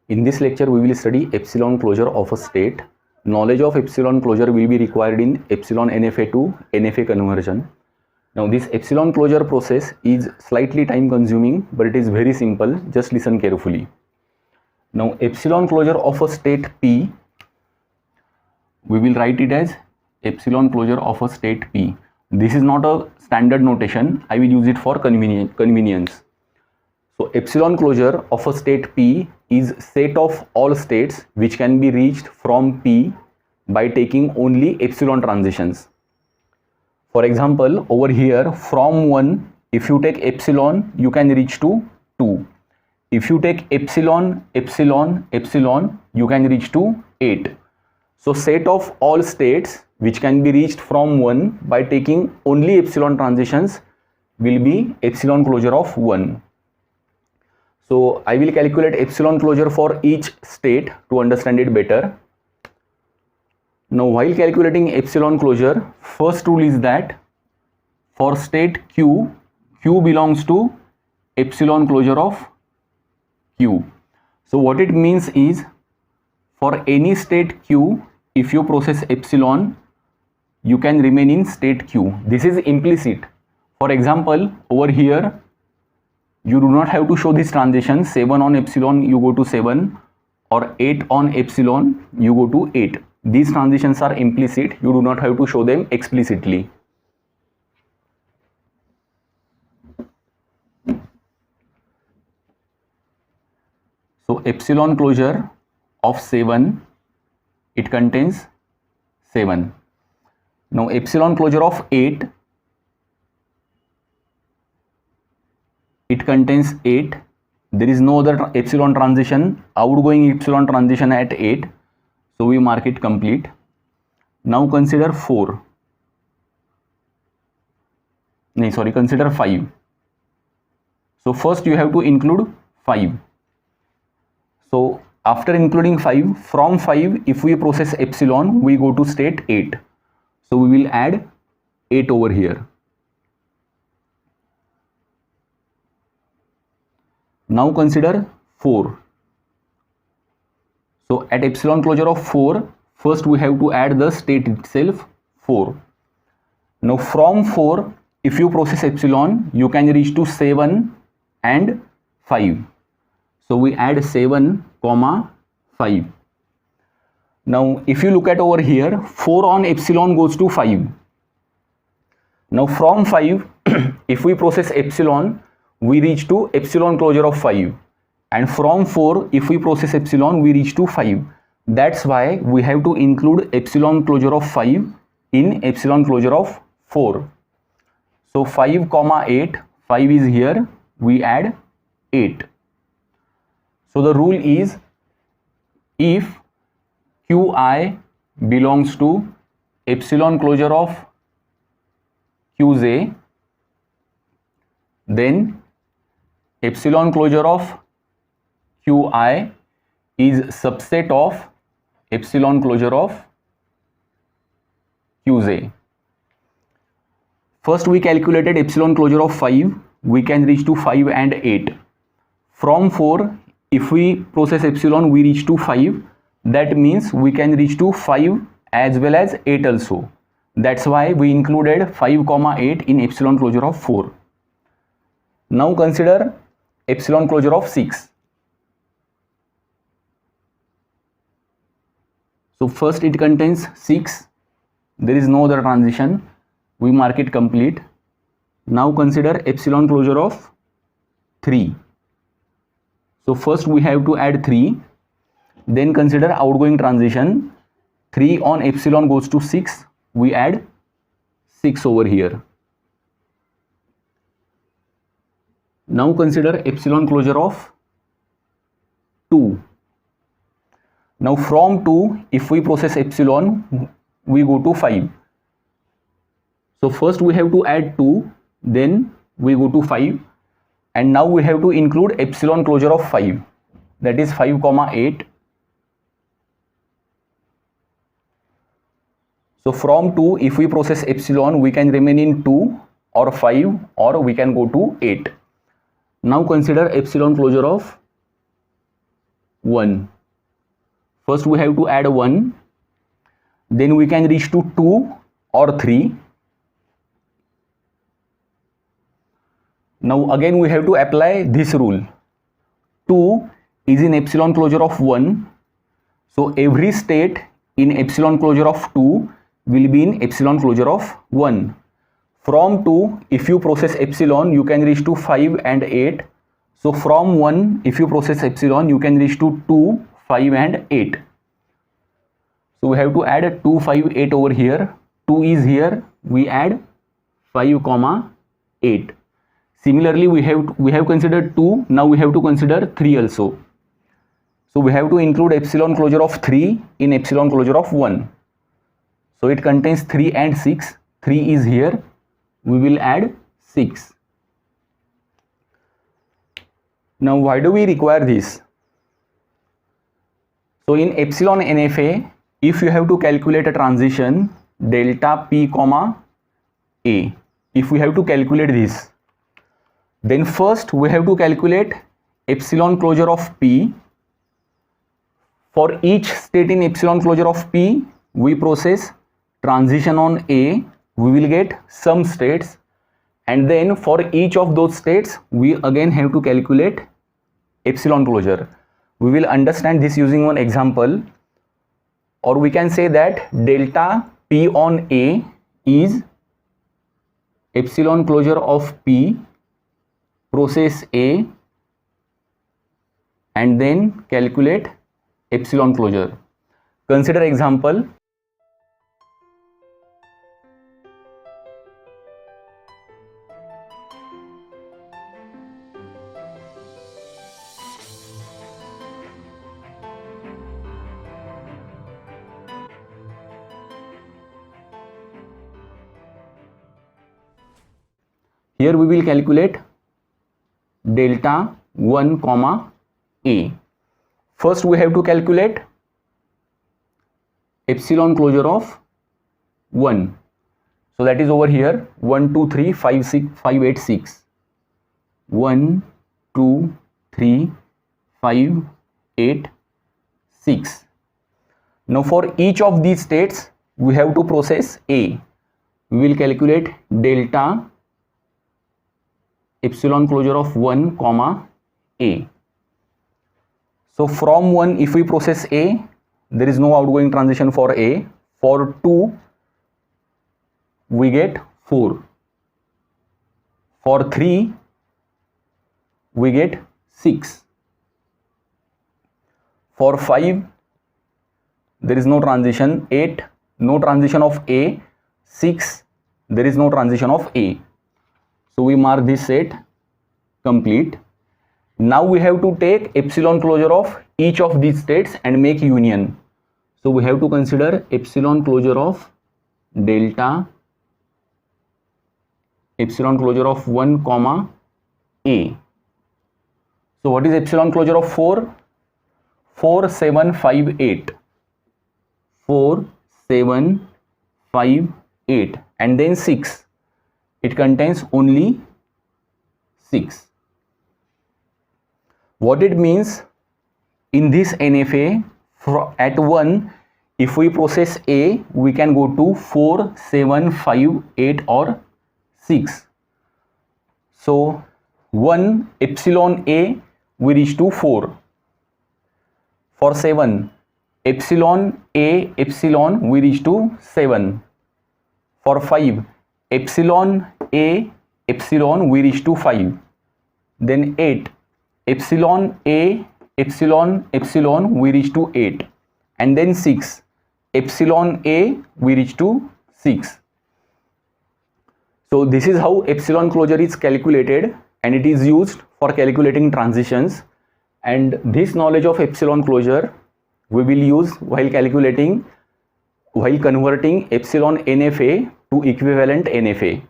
In this lecture, we will study epsilon closure of a state. Knowledge of epsilon closure will be required in epsilon NFA to NFA conversion. Now, this epsilon closure process is slightly time consuming, but it is very simple. Just listen carefully. Now, epsilon closure of a state P, we will write it as epsilon closure of a state P. This is not a standard notation. I will use it for convenience. So, epsilon closure of a state P is set of all states which can be reached from P by taking only epsilon transitions. For example, over here from 1, if you take epsilon, you can reach to 2. If you take epsilon, you can reach to 8. So, set of all states which can be reached from 1 by taking only epsilon transitions will be epsilon closure of 1. So, I will calculate epsilon closure for each state to understand it better. Now, while calculating epsilon closure, first rule is that for state Q, Q belongs to epsilon closure of Q. So, what it means is for any state Q, if you process epsilon, you can remain in state Q. This is implicit. For example, over here, you do not have to show this transition. 7 on epsilon, you go to 7, or 8 on epsilon, you go to 8. These transitions are implicit. You do not have to show them explicitly. So, epsilon closure of 7, it contains 7. Now, epsilon closure of 8, it contains 8. There is no other epsilon transition, outgoing epsilon transition at 8. So, we mark it complete. Now, consider 4. Consider 5. So, first you have to include 5. So, after including 5, from 5, if we process epsilon, we go to state 8. So, we will add 8 over here. Now, consider 4. So, at epsilon closure of 4, first we have to add the state itself, 4. Now, from 4, if you process epsilon, you can reach to 7 and 5. So, we add 7, 5. Now, if you look at over here, 4 on epsilon goes to 5. Now, from 5, if we process epsilon, we reach to epsilon closure of 5. And from 4, if we process epsilon, we reach to 5. That's why we have to include epsilon closure of 5 in epsilon closure of 4. So, 5, 8, 5 is here, we add 8. So, the rule is if Qi belongs to epsilon closure of Qj, then epsilon closure of Qi is subset of epsilon closure of Qj. First, we calculated epsilon closure of 5. We can reach to 5 and 8. From 4, if we process epsilon, we reach to 5. That means we can reach to 5 as well as 8 also. That's why we included 5, 8 in epsilon closure of 4. Now, consider epsilon closure of 6. So, first it contains 6. There is no other transition. We mark it complete. Now, consider epsilon closure of 3. So, first we have to add 3. Then consider outgoing transition. 3 on epsilon goes to 6. We add 6 over here. Now, consider epsilon closure of 2. Now, from 2, if we process epsilon, we go to 5. So, first we have to add 2, then we go to 5, and now we have to include epsilon closure of 5, that is 5, 8. So, from 2, if we process epsilon, we can remain in 2 or 5, or we can go to 8. Now, consider epsilon closure of 1. First we have to add 1, then we can reach to 2 or 3. Now again we have to apply this rule. 2 is in epsilon closure of 1, so every state in epsilon closure of 2 will be in epsilon closure of 1. From 2, if you process epsilon, you can reach to 5 and 8. So from 1, if you process epsilon, you can reach to 2, 5 and 8. So we have to add 2, 5, 8 over here. 2 is here, we add 5, 8. Similarly, we have considered 2, now we have to consider 3 also. So we have to include epsilon closure of 3 in epsilon closure of 1. So it contains 3 and 6. 3 is here, we will add 6. Now why do we require this? So in epsilon NFA, if you have to calculate a transition delta P comma A, if we have to calculate this, then first we have to calculate epsilon closure of P. For each state in epsilon closure of P, we process transition on A, we will get some states, and then for each of those states we again have to calculate epsilon closure. We will understand this using one example, or we can say that delta P on A is epsilon closure of P, process A, and then calculate epsilon closure. Consider example. Here we will calculate delta 1 comma A. First we have to calculate epsilon closure of 1. So that is over here 1, 2, 3, 5, 6, 5, 8, 6. 1, 2, 3, 5, 8, 6. Now for each of these states we have to process A. We will calculate delta epsilon closure of 1 comma A. So from 1, if we process A, there is no outgoing transition for A. For 2, we get 4. For 3, we get 6. For 5, there is no transition. 8, no transition of A. 6, there is no transition of A. So we mark this set complete. Now we have to take epsilon closure of each of these states and make union. So we have to consider epsilon closure of delta epsilon closure of 1 comma A. So what is epsilon closure of 4? 4, 7, 5, 8. 4, 7, 5, 8, and then 6. It contains only 6. What it means, in this NFA, at 1, if we process A, we can go to 4, 7, 5, 8 or 6. So 1 epsilon A, we reach to 4. For 7, epsilon A epsilon, we reach to 7. For 5, epsilon A epsilon, we reach to 5. Then 8, epsilon A epsilon epsilon, we reach to 8. And then 6, epsilon A, we reach to 6. So this is how epsilon closure is calculated, and it is used for calculating transitions. And this knowledge of epsilon closure we will use while converting epsilon NFA to equivalent NFA.